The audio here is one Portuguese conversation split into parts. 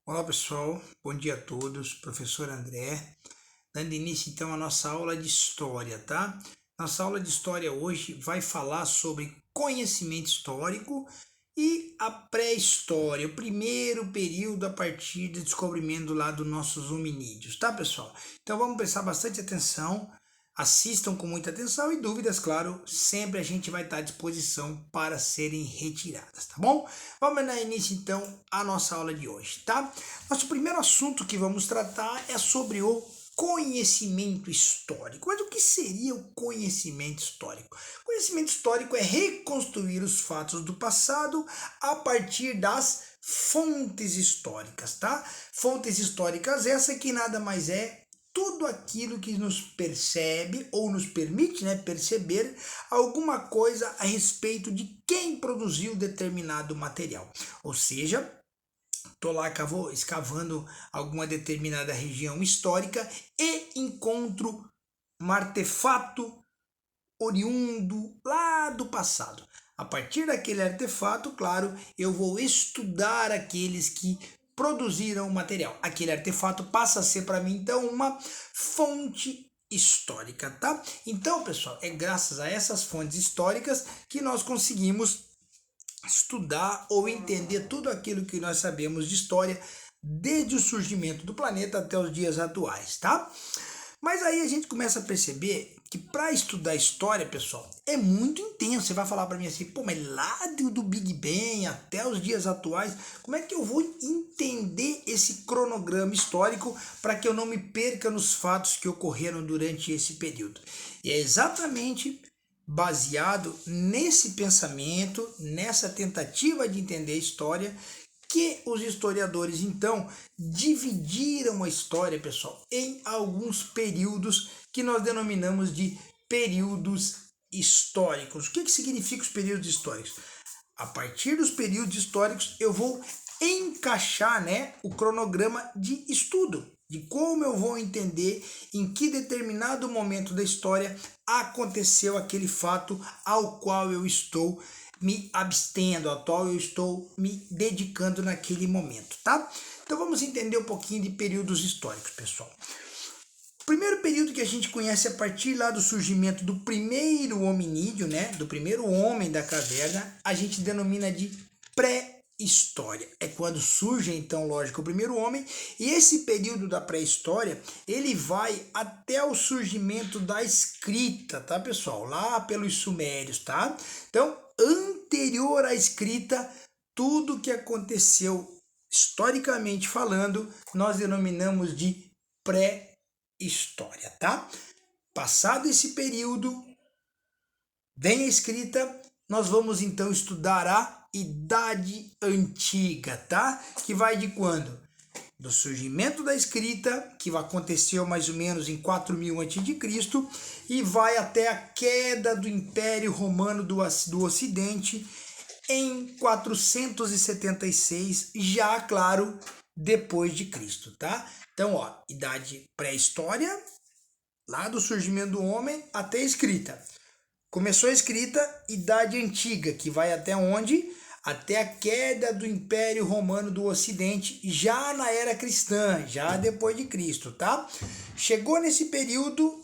Olá pessoal, bom dia a todos, professor André, dando início então à nossa aula de História, tá? Nossa aula de História hoje vai falar sobre conhecimento histórico e a pré-história, o primeiro período a partir do descobrimento lá dos nossos hominídeos, tá pessoal? Então vamos prestar bastante atenção, assistam com muita atenção e dúvidas, claro, sempre a gente vai estar à disposição para serem retiradas, tá bom? Vamos dar início então à nossa aula de hoje, tá? Nosso primeiro assunto que vamos tratar é sobre o conhecimento histórico. Mas o que seria o conhecimento histórico? Conhecimento histórico é reconstruir os fatos do passado a partir das fontes históricas, tá? Fontes históricas essa que nada mais é tudo aquilo que nos percebe ou nos permite, perceber alguma coisa a respeito de quem produziu determinado material. Ou seja, estou lá escavando alguma determinada região histórica e encontro um artefato oriundo lá do passado. A partir daquele artefato, claro, eu vou estudar aqueles que produziram o material. Aquele artefato passa a ser para mim, então, uma fonte histórica, tá? Então, pessoal, é graças a essas fontes históricas que nós conseguimos estudar ou entender tudo aquilo que nós sabemos de história desde o surgimento do planeta até os dias atuais, tá? Mas aí a gente começa a perceber que para estudar história, pessoal, é muito intenso. Você vai falar para mim assim, pô, mas lá do Big Bang até os dias atuais, como é que eu vou entender esse cronograma histórico para que eu não me perca nos fatos que ocorreram durante esse período? E é exatamente baseado nesse pensamento, nessa tentativa de entender a história, que os historiadores então dividiram a história, pessoal, em alguns períodos que nós denominamos de períodos históricos. O que significa os períodos históricos? A partir dos períodos históricos eu vou encaixar, o cronograma de estudo, de como eu vou entender em que determinado momento da história aconteceu aquele fato ao qual eu estou me abstendo, ao qual eu estou me dedicando naquele momento, tá? Então vamos entender um pouquinho de períodos históricos, pessoal. O primeiro período que a gente conhece a partir lá do surgimento do primeiro hominídeo, do primeiro homem da caverna, a gente denomina de pré-história. É quando surge, então, lógico, o primeiro homem, e esse período da pré-história, ele vai até o surgimento da escrita, tá, pessoal? Lá pelos sumérios, tá? Então, anterior à escrita, tudo que aconteceu historicamente falando, nós denominamos de pré-história, tá? Passado esse período, vem a escrita, nós vamos então estudar a Idade Antiga, tá? Que vai de quando? Do surgimento da escrita, que aconteceu mais ou menos em 4000 a.C., e vai até a queda do Império Romano do Ocidente em 476, já, claro, depois de Cristo, tá? Então, idade pré-história, lá do surgimento do homem até a escrita. Começou a escrita, Idade Antiga, que vai até onde? Até a queda do Império Romano do Ocidente, já na era cristã, já depois de Cristo, tá? Chegou nesse período,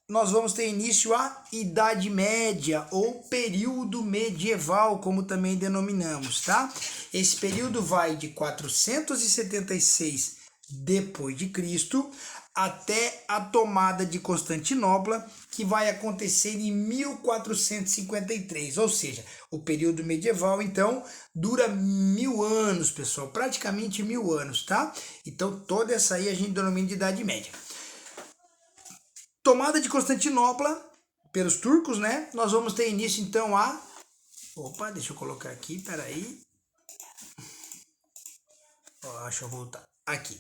nós vamos ter início a Idade Média, ou período medieval, como também denominamos, tá? Esse período vai de 476 depois de Cristo até a tomada de Constantinopla, que vai acontecer em 1453, ou seja, o período medieval, então, dura 1000 anos, pessoal, praticamente 1000 anos, tá? Então, toda essa aí a gente denomina de Idade Média. Tomada de Constantinopla pelos turcos, nós vamos ter início, então, a... Opa, deixa eu colocar aqui, peraí. Deixa eu voltar. Aqui.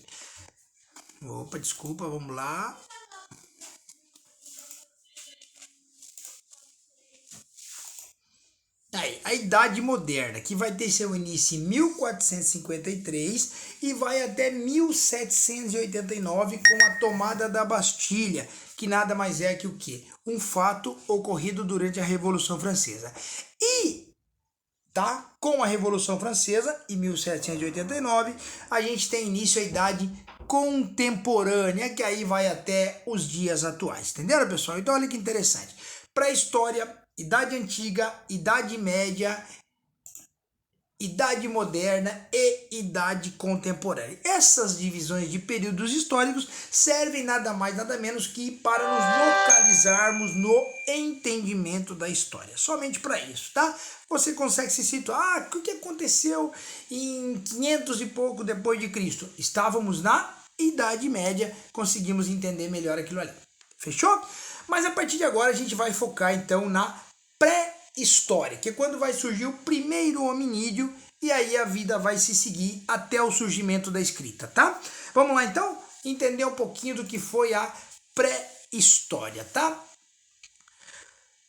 Opa, desculpa, vamos lá. Aí, a Idade Moderna, que vai ter seu início em 1453 e vai até 1789 com a tomada da Bastilha, que nada mais é que o quê? Um fato ocorrido durante a Revolução Francesa. E tá? Com a Revolução Francesa, em 1789, a gente tem início à Idade Contemporânea, que aí vai até os dias atuais, entenderam, pessoal? Então olha que interessante. Pré-história, Idade Antiga, Idade Média, Idade Moderna e Idade Contemporânea. Essas divisões de períodos históricos servem nada mais, nada menos que para nos localizarmos no entendimento da história. Somente para isso, tá? Você consegue se situar, o que aconteceu em 500 e pouco depois de Cristo? Estávamos na Idade Média, conseguimos entender melhor aquilo ali. Fechou? Mas a partir de agora a gente vai focar então na pré-história, que é quando vai surgir o primeiro hominídeo e aí a vida vai se seguir até o surgimento da escrita, tá? Vamos lá então entender um pouquinho do que foi a pré-história, tá?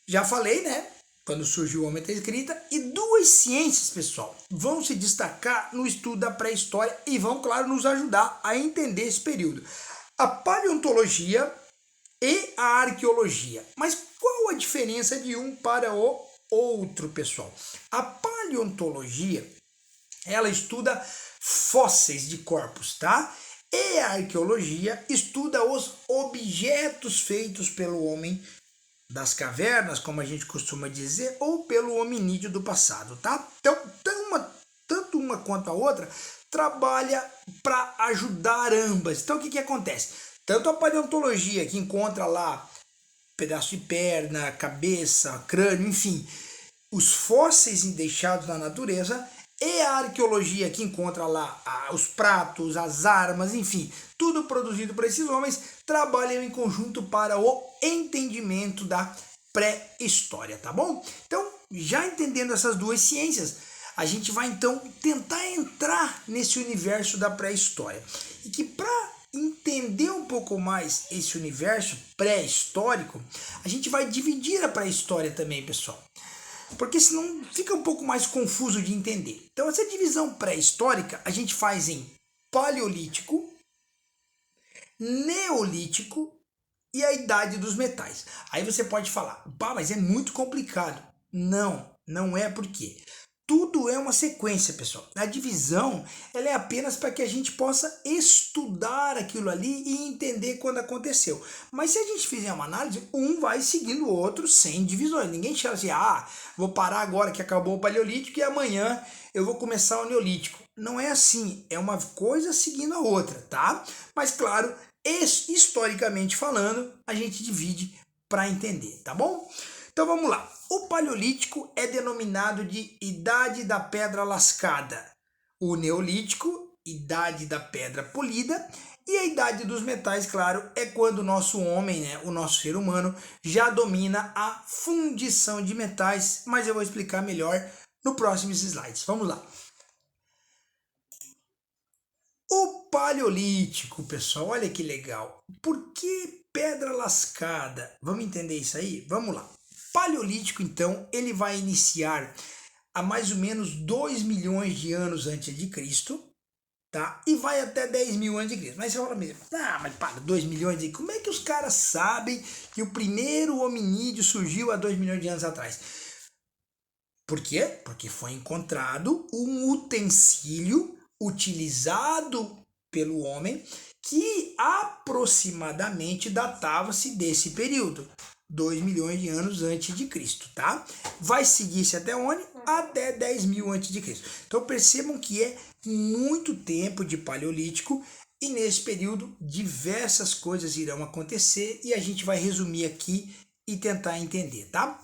Já falei, né? Quando surgiu o homem da escrita, e duas ciências, pessoal, vão se destacar no estudo da pré-história e vão, claro, nos ajudar a entender esse período. A paleontologia e a arqueologia. Mas qual a diferença de um para o outro, pessoal? A paleontologia, ela estuda fósseis de corpos, tá? E a arqueologia estuda os objetos feitos pelo homem das cavernas, como a gente costuma dizer, ou pelo hominídeo do passado, tá? Então, tanto uma quanto a outra trabalha para ajudar ambas. Então, o que acontece? Tanto a paleontologia, que encontra lá pedaço de perna, cabeça, crânio, enfim, os fósseis deixados na natureza, e a arqueologia, que encontra lá os pratos, as armas, enfim, tudo produzido por esses homens, trabalham em conjunto para o entendimento da pré-história, tá bom? Então, já entendendo essas duas ciências, a gente vai então tentar entrar nesse universo da pré-história. E que para entender um pouco mais esse universo pré-histórico, a gente vai dividir a pré-história também, pessoal. Porque senão fica um pouco mais confuso de entender. Então, essa divisão pré-histórica a gente faz em paleolítico, neolítico e a idade dos metais. Aí você pode falar, pá, mas é muito complicado. Não, não é porque tudo é uma sequência, pessoal. A divisão ela é apenas para que a gente possa estudar aquilo ali e entender quando aconteceu. Mas se a gente fizer uma análise, um vai seguindo o outro sem divisões. Ninguém chega assim, vou parar agora que acabou o paleolítico e amanhã eu vou começar o neolítico. Não é assim, é uma coisa seguindo a outra, tá? Mas claro, historicamente falando, a gente divide para entender, tá bom? Então vamos lá. O paleolítico é denominado de Idade da Pedra Lascada. O neolítico, Idade da Pedra Polida. E a Idade dos Metais, claro, é quando o nosso homem, né, o nosso ser humano, já domina a fundição de metais. Mas eu vou explicar melhor no próximos slides. Vamos lá. O paleolítico, pessoal, olha que legal. Por que pedra lascada? Vamos entender isso aí? Vamos lá. Paleolítico, então, ele vai iniciar há mais ou menos 2 milhões de anos antes de Cristo, tá? E vai até 10 mil antes de Cristo. Mas você fala mesmo, mas para, 2 milhões de... Como é que os caras sabem que o primeiro hominídeo surgiu há 2 milhões de anos atrás? Por quê? Porque foi encontrado um utensílio utilizado pelo homem que aproximadamente datava-se desse período. 2 milhões de anos antes de Cristo, tá? Vai seguir-se até onde? Até 10 mil antes de Cristo. Então percebam que é muito tempo de paleolítico e nesse período diversas coisas irão acontecer e a gente vai resumir aqui e tentar entender, tá?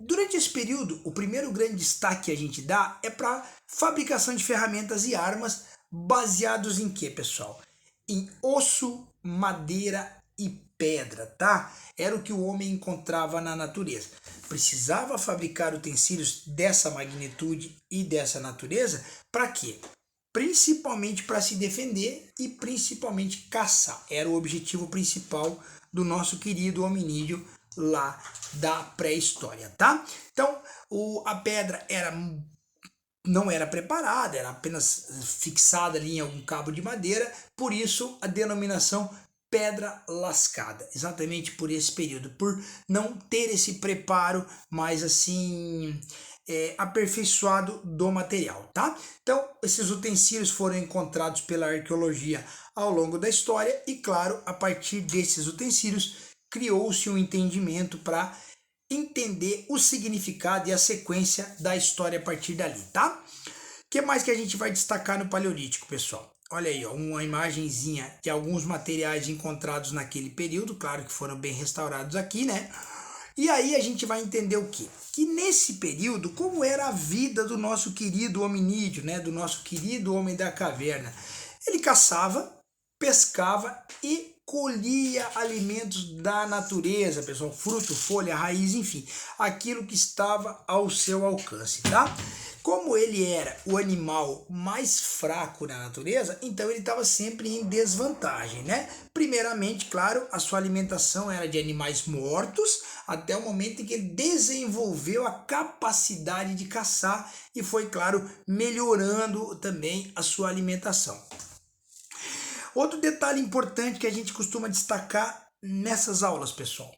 Durante esse período, o primeiro grande destaque que a gente dá é para fabricação de ferramentas e armas baseados em quê, pessoal? Em osso, madeira e pedra, tá? Era o que o homem encontrava na natureza. Precisava fabricar utensílios dessa magnitude e dessa natureza para quê? Principalmente para se defender e principalmente caçar. Era o objetivo principal do nosso querido hominídeo lá da pré-história, tá? Então, a pedra não era preparada, era apenas fixada ali em algum cabo de madeira, por isso a denominação pedra lascada, exatamente por esse período, por não ter esse preparo mais assim aperfeiçoado do material, tá? Então, esses utensílios foram encontrados pela arqueologia ao longo da história e, claro, a partir desses utensílios criou-se um entendimento para entender o significado e a sequência da história a partir dali, tá? O que mais que a gente vai destacar no Paleolítico, pessoal? Olha aí, ó, uma imagenzinha de alguns materiais encontrados naquele período, claro que foram bem restaurados aqui, né? E aí a gente vai entender o quê? Que nesse período, como era a vida do nosso querido hominídeo, né? Do nosso querido homem da caverna. Ele caçava, pescava e colhia alimentos da natureza, pessoal, fruto, folha, raiz, enfim, aquilo que estava ao seu alcance, tá? Como ele era o animal mais fraco na natureza, então ele estava sempre em desvantagem, né? Primeiramente, claro, a sua alimentação era de animais mortos, até o momento em que ele desenvolveu a capacidade de caçar e foi, claro, melhorando também a sua alimentação. Outro detalhe importante que a gente costuma destacar nessas aulas, pessoal.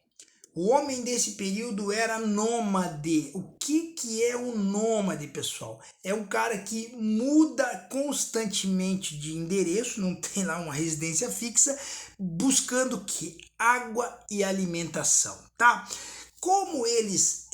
O homem desse período era nômade. O que é um nômade, pessoal? É um cara que muda constantemente de endereço, não tem lá uma residência fixa, buscando o quê? Água e alimentação, tá? Como eles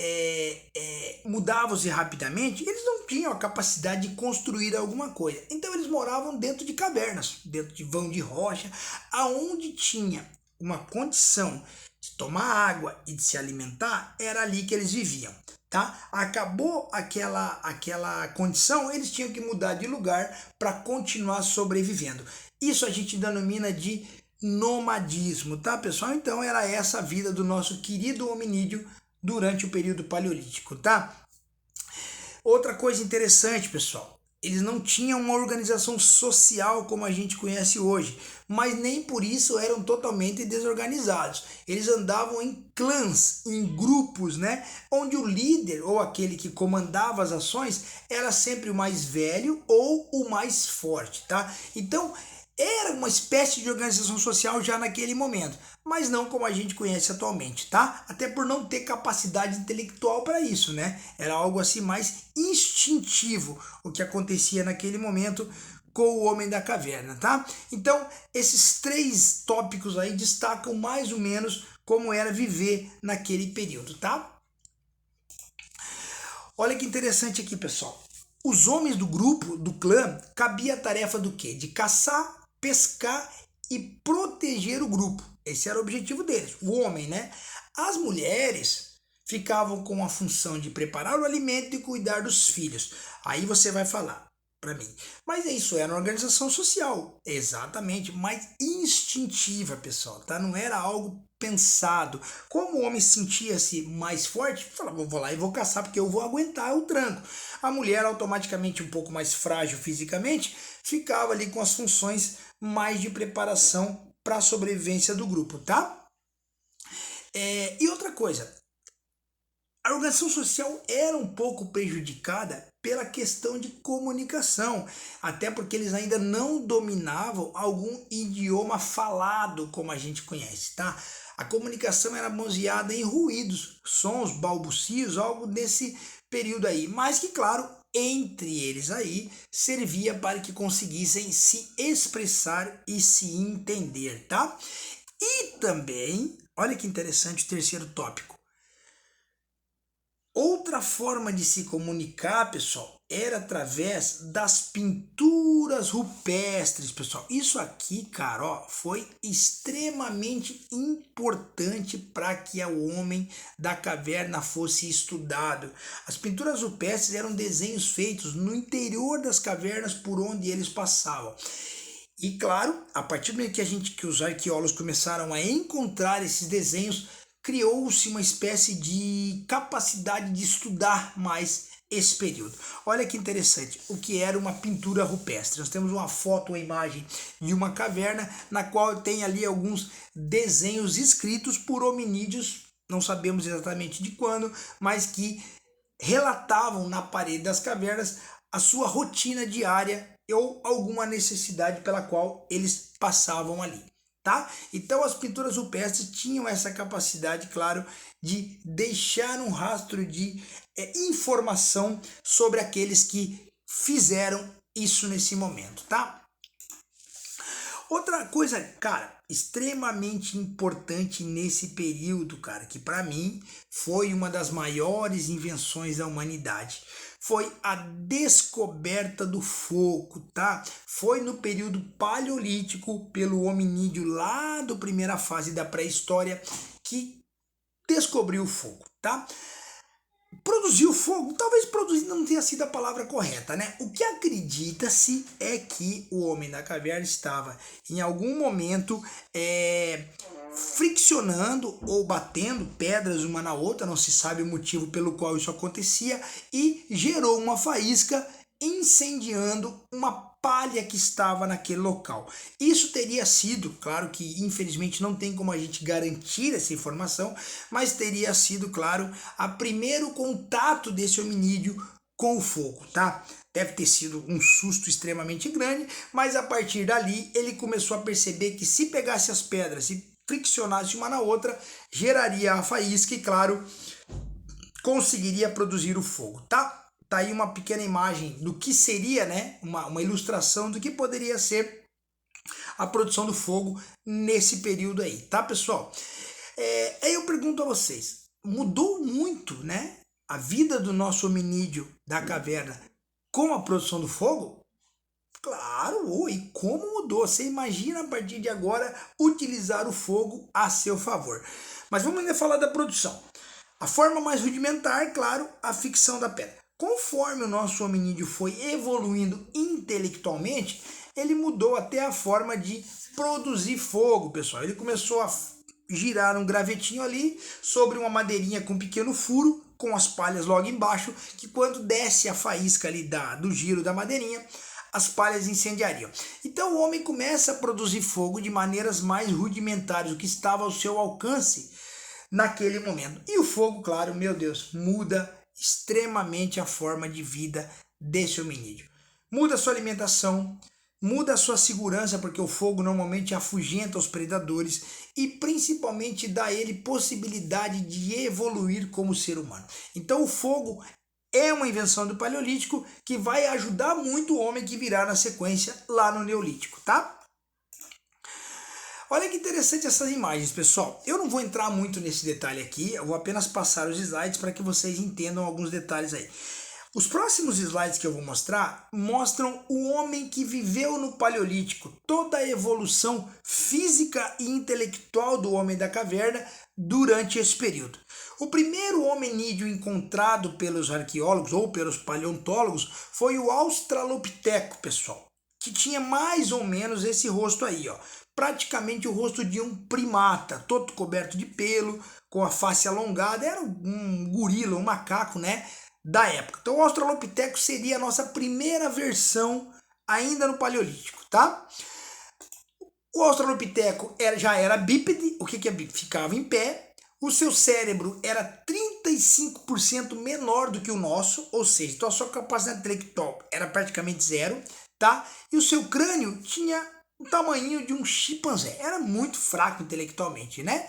mudavam-se rapidamente, eles não tinham a capacidade de construir alguma coisa. Então eles moravam dentro de cavernas, dentro de vão de rocha, aonde tinha uma condição de tomar água e de se alimentar, era ali que eles viviam, tá? Acabou aquela condição, eles tinham que mudar de lugar para continuar sobrevivendo. Isso a gente denomina de nomadismo, tá, pessoal? Então era essa a vida do nosso querido hominídeo durante o período paleolítico, tá? Outra coisa interessante, pessoal, eles não tinham uma organização social como a gente conhece hoje, mas nem por isso eram totalmente desorganizados. Eles andavam em clãs, em grupos, né? Onde o líder ou aquele que comandava as ações era sempre o mais velho ou o mais forte, tá? Então, era uma espécie de organização social já naquele momento, mas não como a gente conhece atualmente, tá? Até por não ter capacidade intelectual para isso, né? Era algo assim mais instintivo o que acontecia naquele momento com o homem da caverna, tá? Então, esses 3 tópicos aí destacam mais ou menos como era viver naquele período, tá? Olha que interessante aqui, pessoal. Os homens do grupo, do clã, cabia a tarefa do quê? De caçar, pescar e proteger o grupo. Esse era o objetivo deles, o homem, né? As mulheres ficavam com a função de preparar o alimento e cuidar dos filhos. Aí você vai falar para mim, mas isso era uma organização social, exatamente, mas instintiva, pessoal, tá? Não era algo pensado. Como o homem sentia-se mais forte, falava, vou lá e vou caçar porque eu vou aguentar o tranco. A mulher, automaticamente um pouco mais frágil fisicamente, ficava ali com as funções mais de preparação para a sobrevivência do grupo, tá? E outra coisa, a organização social era um pouco prejudicada pela questão de comunicação, até porque eles ainda não dominavam algum idioma falado como a gente conhece, tá? A comunicação era baseada em ruídos, sons, balbucios, algo desse período aí, mas que, claro, entre eles aí, servia para que conseguissem se expressar e se entender, tá? E também, olha que interessante o terceiro tópico. Outra forma de se comunicar, pessoal, era através das pinturas rupestres, pessoal. Isso aqui, cara, ó, foi extremamente importante para que o homem da caverna fosse estudado. As pinturas rupestres eram desenhos feitos no interior das cavernas por onde eles passavam. E claro, a partir do momento que os arqueólogos começaram a encontrar esses desenhos, criou-se uma espécie de capacidade de estudar mais esse período. Olha que interessante, o que era uma pintura rupestre. Nós temos uma foto, uma imagem de uma caverna na qual tem ali alguns desenhos escritos por hominídeos, não sabemos exatamente de quando, mas que relatavam na parede das cavernas a sua rotina diária ou alguma necessidade pela qual eles passavam ali, tá? Então as pinturas rupestres tinham essa capacidade, claro, de deixar um rastro de informação sobre aqueles que fizeram isso nesse momento, tá? Outra coisa, cara, extremamente importante nesse período, cara, que para mim foi uma das maiores invenções da humanidade, foi a descoberta do fogo, tá? Foi no período paleolítico, pelo hominídeo lá da primeira fase da pré-história, que descobriu o fogo, tá? Produziu fogo, talvez produzir não tenha sido a palavra correta, né? O que acredita-se é que o homem da caverna estava em algum momento friccionando ou batendo pedras uma na outra, não se sabe o motivo pelo qual isso acontecia, e gerou uma faísca incendiando uma palha que estava naquele local. Isso teria sido, claro que infelizmente não tem como a gente garantir essa informação, mas teria sido, claro, a primeiro contato desse hominídeo com o fogo, tá? Deve ter sido um susto extremamente grande, mas a partir dali ele começou a perceber que se pegasse as pedras e friccionasse uma na outra, geraria a faísca e, claro, conseguiria produzir o fogo, tá? Tá aí uma pequena imagem do que seria, né? Uma ilustração do que poderia ser a produção do fogo nesse período aí, tá, pessoal? Aí eu pergunto a vocês, mudou muito, né? A vida do nosso hominídeo da caverna com a produção do fogo? Claro, e como mudou? Você imagina a partir de agora utilizar o fogo a seu favor. Mas vamos ainda falar da produção. A forma mais rudimentar, claro, a ficção da pedra. Conforme o nosso hominídeo foi evoluindo intelectualmente, ele mudou até a forma de produzir fogo, pessoal. Ele começou a girar um gravetinho ali sobre uma madeirinha com um pequeno furo, com as palhas logo embaixo, que quando desce a faísca ali do giro da madeirinha, as palhas incendiariam. Então o homem começa a produzir fogo de maneiras mais rudimentares, o que estava ao seu alcance naquele momento. E o fogo, claro, meu Deus, muda extremamente a forma de vida desse hominídeo. Muda a sua alimentação, muda a sua segurança, porque o fogo normalmente afugenta os predadores e principalmente dá a ele possibilidade de evoluir como ser humano. Então o fogo é uma invenção do Paleolítico que vai ajudar muito o homem que virá na sequência lá no Neolítico, tá? Olha que interessante essas imagens, pessoal. Eu não vou entrar muito nesse detalhe aqui, eu vou apenas passar os slides para que vocês entendam alguns detalhes aí. Os próximos slides que eu vou mostrar mostram o homem que viveu no Paleolítico, toda a evolução física e intelectual do homem da caverna durante esse período. O primeiro hominídeo encontrado pelos arqueólogos ou pelos paleontólogos foi o Australopiteco, pessoal, que tinha mais ou menos esse rosto aí, ó. Praticamente o rosto de um primata, todo coberto de pelo, com a face alongada, era um gorila, um macaco, né, da época. Então o Australopiteco seria a nossa primeira versão ainda no Paleolítico, tá? O Australopiteco já era bípede, o que é bípede? Ficava em pé, o seu cérebro era 35% menor do que o nosso, ou seja, então a sua capacidade intelectual era praticamente zero, tá? E o seu crânio tinha o tamanho de um chimpanzé, era muito fraco intelectualmente, né?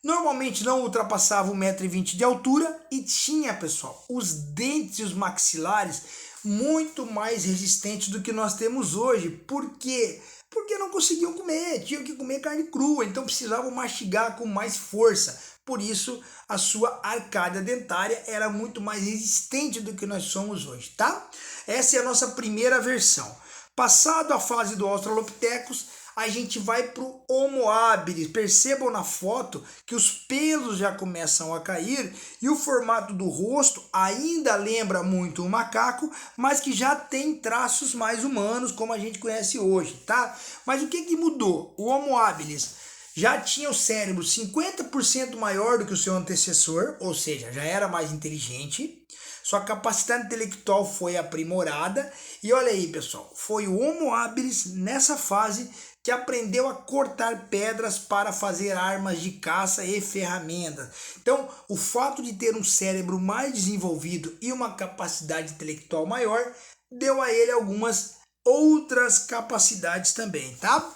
Normalmente não ultrapassava 1,20 m de altura e tinha, pessoal, os dentes e os maxilares muito mais resistentes do que nós temos hoje. Por quê? Porque não conseguiam comer, tinham que comer carne crua, então precisavam mastigar com mais força. Por isso, a sua arcádia dentária era muito mais resistente do que nós somos hoje, tá? Essa é a nossa primeira versão. Passado a fase do Australopithecus, a gente vai para o Homo habilis. Percebam na foto que os pelos já começam a cair e o formato do rosto ainda lembra muito um macaco, mas que já tem traços mais humanos, como a gente conhece hoje, tá? Mas o que mudou? O Homo habilis já tinha o cérebro 50% maior do que o seu antecessor, ou seja, já era mais inteligente. Sua capacidade intelectual foi aprimorada e olha aí, pessoal, foi o Homo habilis nessa fase que aprendeu a cortar pedras para fazer armas de caça e ferramentas. Então, o fato de ter um cérebro mais desenvolvido e uma capacidade intelectual maior deu a ele algumas outras capacidades também, tá?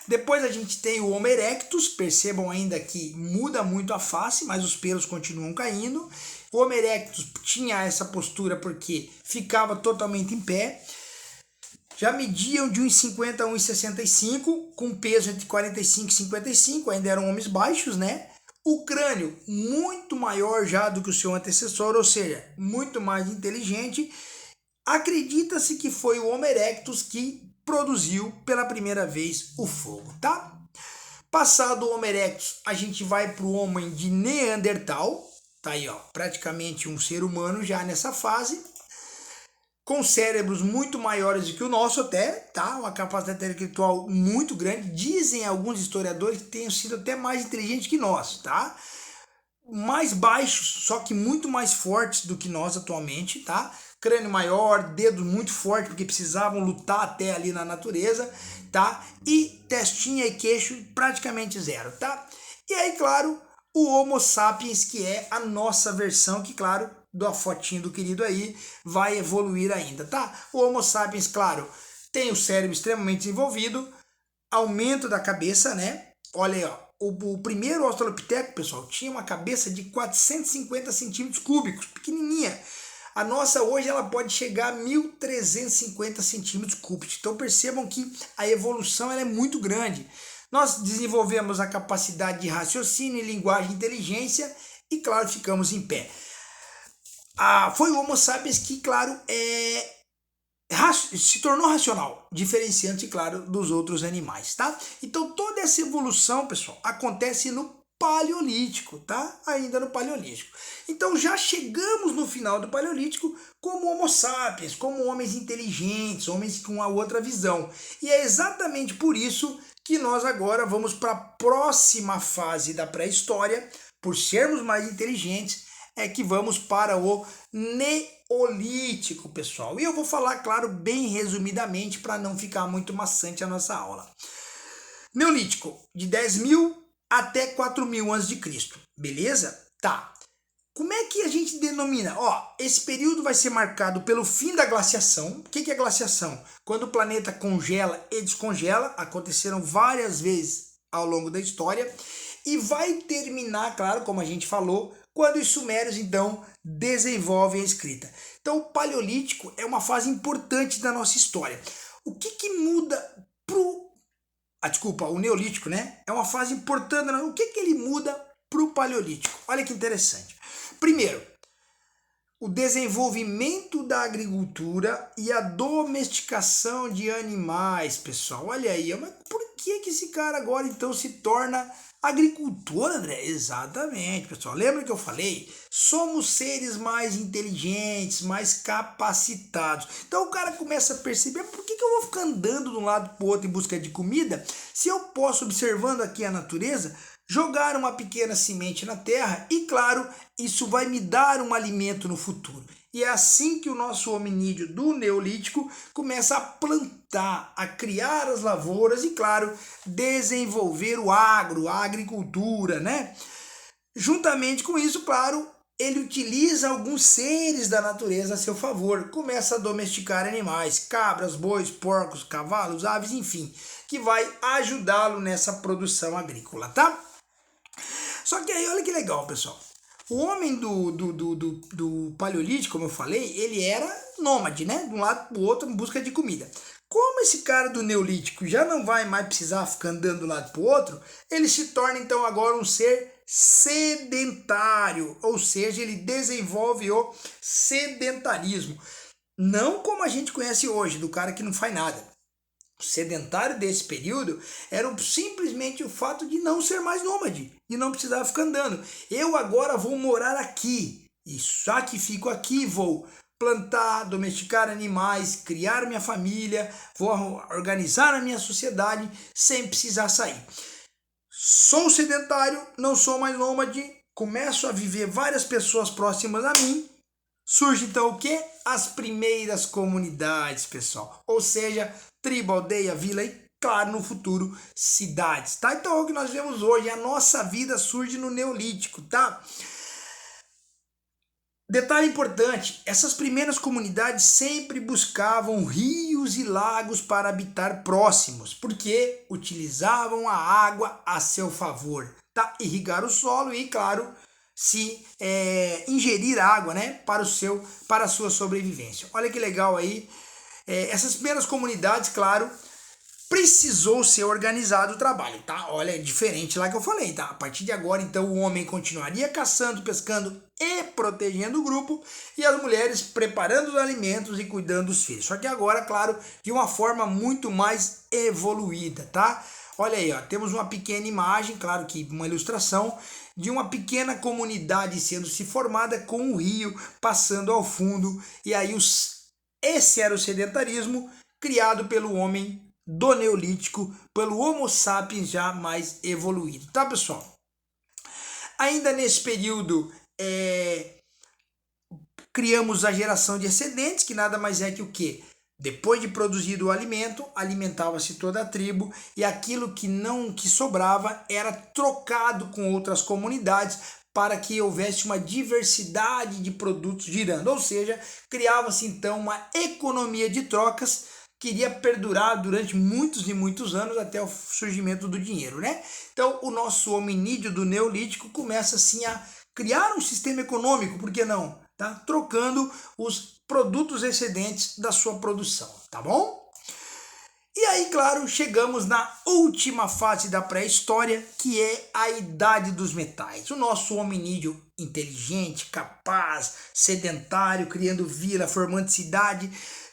Depois a gente tem o Homo erectus, percebam ainda que muda muito a face, mas os pelos continuam caindo. O Homo erectus tinha essa postura porque ficava totalmente em pé. Já mediam de 1,50 a 1,65, com peso entre 45 e 55, ainda eram homens baixos, né? O crânio muito maior já do que o seu antecessor, ou seja, muito mais inteligente. Acredita-se que foi o Homo erectus que produziu pela primeira vez o fogo, tá? Passado o Homo erectus, a gente vai para o homem de Neandertal, tá aí, ó, praticamente um ser humano já nessa fase, com cérebros muito maiores do que o nosso até, tá? Uma capacidade intelectual muito grande. Dizem alguns historiadores que tenham sido até mais inteligentes que nós, tá? Mais baixos, só que muito mais fortes do que nós atualmente, tá? Crânio maior, dedo muito forte, porque precisavam lutar até ali na natureza, tá? E testinha e queixo praticamente zero, tá? E aí, claro, o Homo sapiens, que é a nossa versão, que, claro, da fotinho do querido aí, vai evoluir ainda, tá? O Homo sapiens, claro, tem o cérebro extremamente desenvolvido, aumento da cabeça, né? Olha aí, ó. O primeiro australopiteco, pessoal, tinha uma cabeça de 450 centímetros cúbicos, pequenininha. A nossa hoje ela pode chegar a 1.350 centímetros cúbicos. Então percebam que a evolução ela é muito grande. Nós desenvolvemos a capacidade de raciocínio, linguagem e inteligência e, claro, ficamos em pé. Foi o Homo sapiens que, claro, se tornou racional, diferenciando-se, claro, dos outros animais, tá? Então toda essa evolução, pessoal, acontece no Paleolítico, tá? Ainda no Paleolítico. Então já chegamos no final do Paleolítico como Homo sapiens, como homens inteligentes, homens com a outra visão. E é exatamente por isso que nós agora vamos para a próxima fase da pré-história, por sermos mais inteligentes, é que vamos para o Neolítico, pessoal. E eu vou falar, claro, bem resumidamente para não ficar muito maçante a nossa aula. Neolítico, de 10.000 até 4.000 a.C., beleza? Tá. Como é que a gente denomina? Ó, esse período vai ser marcado pelo fim da glaciação. O que é glaciação? Quando o planeta congela e descongela, aconteceram várias vezes ao longo da história, e vai terminar, claro, como a gente falou, quando os sumérios, então, desenvolvem a escrita. Então, o Paleolítico é uma fase importante da nossa história. O que muda o Neolítico, né? É uma fase importante. O que ele muda para o Paleolítico? Olha que interessante. Primeiro, o desenvolvimento da agricultura e a domesticação de animais, pessoal. Olha aí, mas por que esse cara agora, então, se torna agricultor, André? Exatamente, pessoal. Lembra que eu falei? Somos seres mais inteligentes, mais capacitados. Então o cara começa a perceber, por que eu vou ficar andando de um lado para o outro em busca de comida, se eu posso, observando aqui a natureza, jogar uma pequena semente na terra e, claro, isso vai me dar um alimento no futuro. E é assim que o nosso hominídeo do Neolítico começa a plantar, a criar as lavouras e, claro, desenvolver o agro, a agricultura, né? Juntamente com isso, claro, ele utiliza alguns seres da natureza a seu favor, começa a domesticar animais, cabras, bois, porcos, cavalos, aves, enfim, que vai ajudá-lo nessa produção agrícola, tá? Só que aí, olha que legal, pessoal. O homem do Paleolítico, como eu falei, ele era nômade, né? De um lado para o outro em busca de comida. Como esse cara do Neolítico já não vai mais precisar ficar andando de um lado para o outro, ele se torna então agora um ser sedentário, ou seja, ele desenvolve o sedentarismo. Não como a gente conhece hoje, do cara que não faz nada. O sedentário desse período era simplesmente o fato de não ser mais nômade, de não precisar ficar andando. Eu agora vou morar aqui, e só que fico aqui, vou plantar, domesticar animais, criar minha família, vou organizar a minha sociedade sem precisar sair. Sou sedentário, não sou mais nômade, começo a viver várias pessoas próximas a mim. Surge então o quê? As primeiras comunidades, pessoal. Ou seja, tribo, aldeia, vila e, claro, no futuro, cidades, tá? Então, é o que nós vemos hoje. A nossa vida surge no Neolítico, tá? Detalhe importante, essas primeiras comunidades sempre buscavam rios rios e lagos para habitar próximos, porque utilizavam a água a seu favor, tá? Irrigar o solo e, claro, se ingerir água, né, para a sua sobrevivência. Olha que legal aí. Essas primeiras comunidades, claro, precisou ser organizado o trabalho, tá? Olha, é diferente lá que eu falei, tá? A partir de agora, então, o homem continuaria caçando, pescando e protegendo o grupo, e as mulheres preparando os alimentos e cuidando dos filhos. Só que agora, claro, de uma forma muito mais evoluída, tá? Olha aí, ó, temos uma pequena imagem, claro que uma ilustração, de uma pequena comunidade sendo se formada com o rio passando ao fundo, e aí esse era o sedentarismo criado pelo homem do Neolítico, pelo Homo sapiens já mais evoluído, tá, pessoal? Ainda nesse período, criamos a geração de excedentes, que nada mais é que o quê? Depois de produzido o alimento, alimentava-se toda a tribo e aquilo que sobrava era trocado com outras comunidades para que houvesse uma diversidade de produtos girando, ou seja, criava-se então uma economia de trocas que iria perdurar durante muitos e muitos anos até o surgimento do dinheiro, né? Então, o nosso hominídeo do Neolítico começa assim a criar um sistema econômico, por que não? Tá? Trocando os produtos excedentes da sua produção, tá bom? E aí, claro, chegamos na última fase da pré-história, que é a Idade dos Metais. O nosso hominídeo inteligente, capaz, sedentário, criando vila, formando cidade,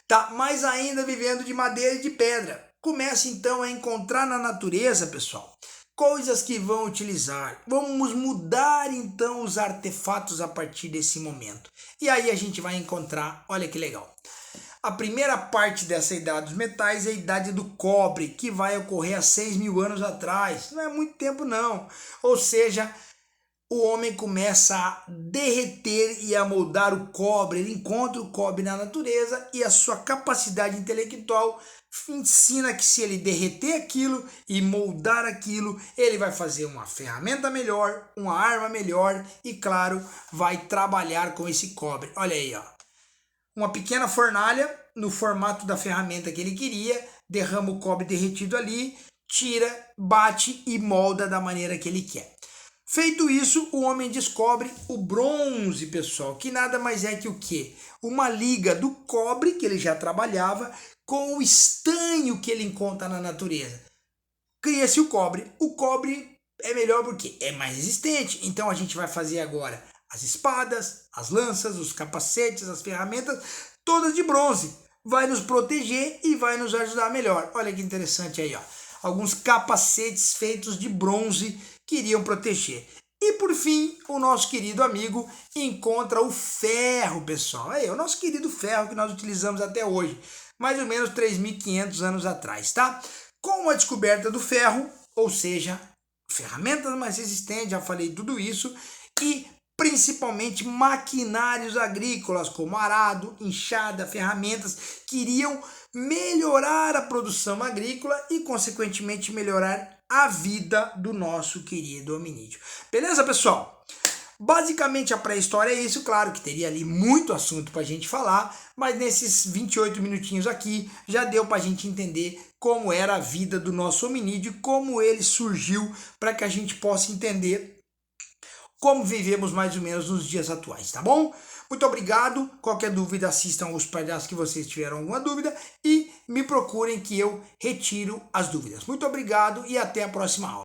tá mais ainda vivendo de madeira e de pedra. Começa então a encontrar na natureza, pessoal, coisas que vão utilizar. Vamos mudar então os artefatos a partir desse momento. E aí a gente vai encontrar, olha que legal. A primeira parte dessa idade dos metais é a idade do cobre, que vai ocorrer há 6.000 anos atrás. Não é muito tempo não. Ou seja, o homem começa a derreter e a moldar o cobre. Ele encontra o cobre na natureza e a sua capacidade intelectual ensina que se ele derreter aquilo e moldar aquilo, ele vai fazer uma ferramenta melhor, uma arma melhor e, claro, vai trabalhar com esse cobre. Olha aí, ó. Uma pequena fornalha no formato da ferramenta que ele queria, derrama o cobre derretido ali, tira, bate e molda da maneira que ele quer. Feito isso, o homem descobre o bronze, pessoal, que nada mais é que o quê? Uma liga do cobre, que ele já trabalhava, com o estanho que ele encontra na natureza. Cria-se o cobre. O cobre é melhor porque é mais resistente. Então a gente vai fazer agora as espadas, as lanças, os capacetes, as ferramentas, todas de bronze. Vai nos proteger e vai nos ajudar melhor. Olha que interessante aí, ó. Alguns capacetes feitos de bronze que iriam proteger. E por fim, o nosso querido amigo encontra o ferro, pessoal. Aí, o nosso querido ferro que nós utilizamos até hoje, mais ou menos 3.500 anos atrás, tá? Com a descoberta do ferro, ou seja, ferramentas mais resistentes, já falei tudo isso, e principalmente maquinários agrícolas como arado, enxada, ferramentas que iriam melhorar a produção agrícola e, consequentemente, melhorar a vida do nosso querido hominídeo. Beleza, pessoal? Basicamente a pré-história é isso, claro que teria ali muito assunto para a gente falar, mas nesses 28 minutinhos aqui já deu para a gente entender como era a vida do nosso hominídeo, como ele surgiu, para que a gente possa entender como vivemos mais ou menos nos dias atuais, tá bom? Muito obrigado, qualquer dúvida assistam os palhaços que vocês tiveram alguma dúvida e me procurem que eu retiro as dúvidas. Muito obrigado e até a próxima aula.